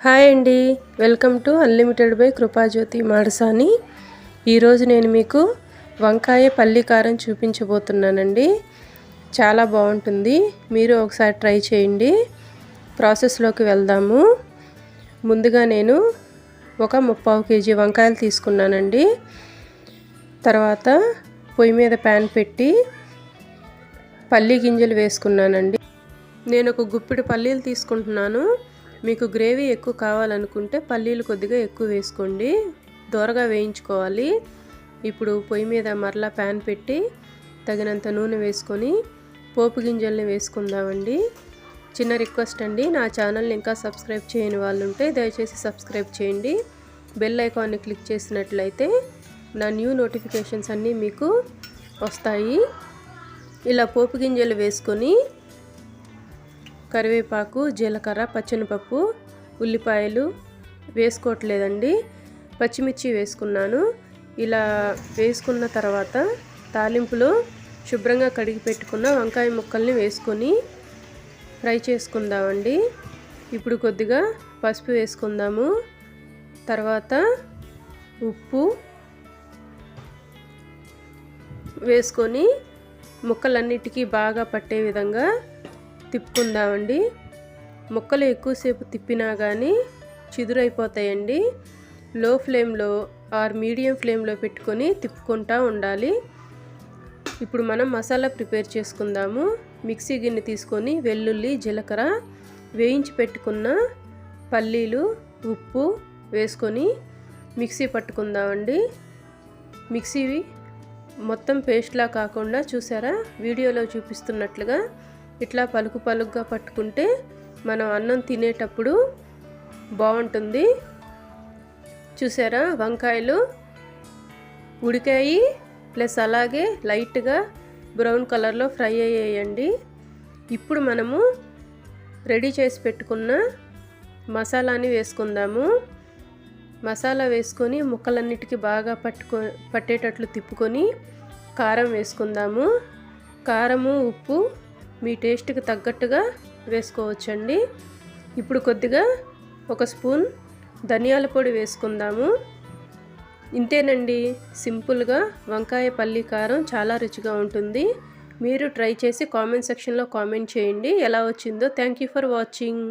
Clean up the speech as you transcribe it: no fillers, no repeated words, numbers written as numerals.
Hi అండి, welcome to unlimited by Krupajyothi Madasani. ఈరోజు నేను మీకు వంకాయ పల్లి కారం చూపించబోతున్నానండి. చాలా బాగుంటుంది, మీరు ఒకసారి ట్రై చేయండి. ప్రాసెస్లోకి వెళ్దాము. ముందుగా నేను ఒక 3/4 kg వంకాయలు తీసుకున్నానండి. తర్వాత పొయ్యి మీద ప్యాన్ పెట్టి పల్లి గింజలు వేసుకున్నానండి. నేను ఒక గుప్పిడి పల్లీలు తీసుకుంటున్నాను. మీకు గ్రేవీ ఎక్కువ కావాలనుకుంటే పల్లీలు కొద్దిగా ఎక్కువ వేసుకోండి, దోరగా వేయించుకోవాలి. ఇప్పుడు పొయ్యి మీద మరలా ప్యాన్ పెట్టి తగినంత నూనె వేసుకొని పోపు గింజల్ని వేసుకుందామండి. చిన్న రిక్వెస్ట్ అండి, నా ఛానల్ని ఇంకా సబ్స్క్రైబ్ చేయని వాళ్ళు ఉంటే దయచేసి సబ్స్క్రైబ్ చేయండి. బెల్ ఐకాన్ని క్లిక్ చేసినట్లయితే నా న్యూ నోటిఫికేషన్స్ అన్నీ మీకు వస్తాయి. ఇలా పోపు గింజలు వేసుకొని కరివేపాకు, జీలకర్ర, పచ్చెనపప్పు, ఉల్లిపాయలు వేసుకోవట్లేదండి, పచ్చిమిర్చి వేసుకున్నాను. ఇలా వేసుకున్న తర్వాత తాలింపులో శుభ్రంగా కడిగి పెట్టుకున్న వంకాయ ముక్కల్ని వేసుకొని ఫ్రై చేసుకుందామండి. ఇప్పుడు కొద్దిగా పసుపు వేసుకుందాము. తర్వాత ఉప్పు వేసుకొని ముక్కలన్నిటికీ బాగా పట్టే విధంగా తిప్పుకుందామండి. ముక్కలు ఎక్కువసేపు తిప్పినా కానీ చిదురైపోతాయండి. లో ఫ్లేమ్లో ఆర్ మీడియం ఫ్లేమ్లో పెట్టుకొని తిప్పుకుంటూ ఉండాలి. ఇప్పుడు మనం మసాలా ప్రిపేర్ చేసుకుందాము. మిక్సీ గిన్నె తీసుకొని వెల్లుల్లి, జీలకర్ర, వేయించి పెట్టుకున్న పల్లీలు, ఉప్పు వేసుకొని మిక్సీ పట్టుకుందామండి. మిక్సీ మొత్తం పేస్ట్లా కాకుండా చూసారా, వీడియోలో చూపిస్తున్నట్లుగా ఇట్లా పలుకు పలుకుగా పట్టుకుంటే మనం అన్నం తినేటప్పుడు బాగుంటుంది. చూసారా, వంకాయలు ఉడికాయి, ప్లస్ అలాగే లైట్గా బ్రౌన్ కలర్లో ఫ్రై అయ్యాయండి. ఇప్పుడు మనము రెడీ చేసి పెట్టుకున్న మసాలాని వేసుకుందాము. మసాలా వేసుకొని ముక్కలన్నిటికీ బాగా పట్టేటట్లు తిప్పుకొని కారం వేసుకుందాము. కారము, ఉప్పు మీ టేస్ట్కి తగ్గట్టుగా వేసుకోవచ్చండి. ఇప్పుడు కొద్దిగా 1 స్పూన్ ధనియాల పొడి వేసుకుందాము. ఇంతేనండి, సింపుల్గా వంకాయ పల్లి కారం చాలా రుచిగా ఉంటుంది. మీరు ట్రై చేసి కామెంట్ సెక్షన్లో కామెంట్ చేయండి ఎలా వచ్చిందో. Thank you for watching.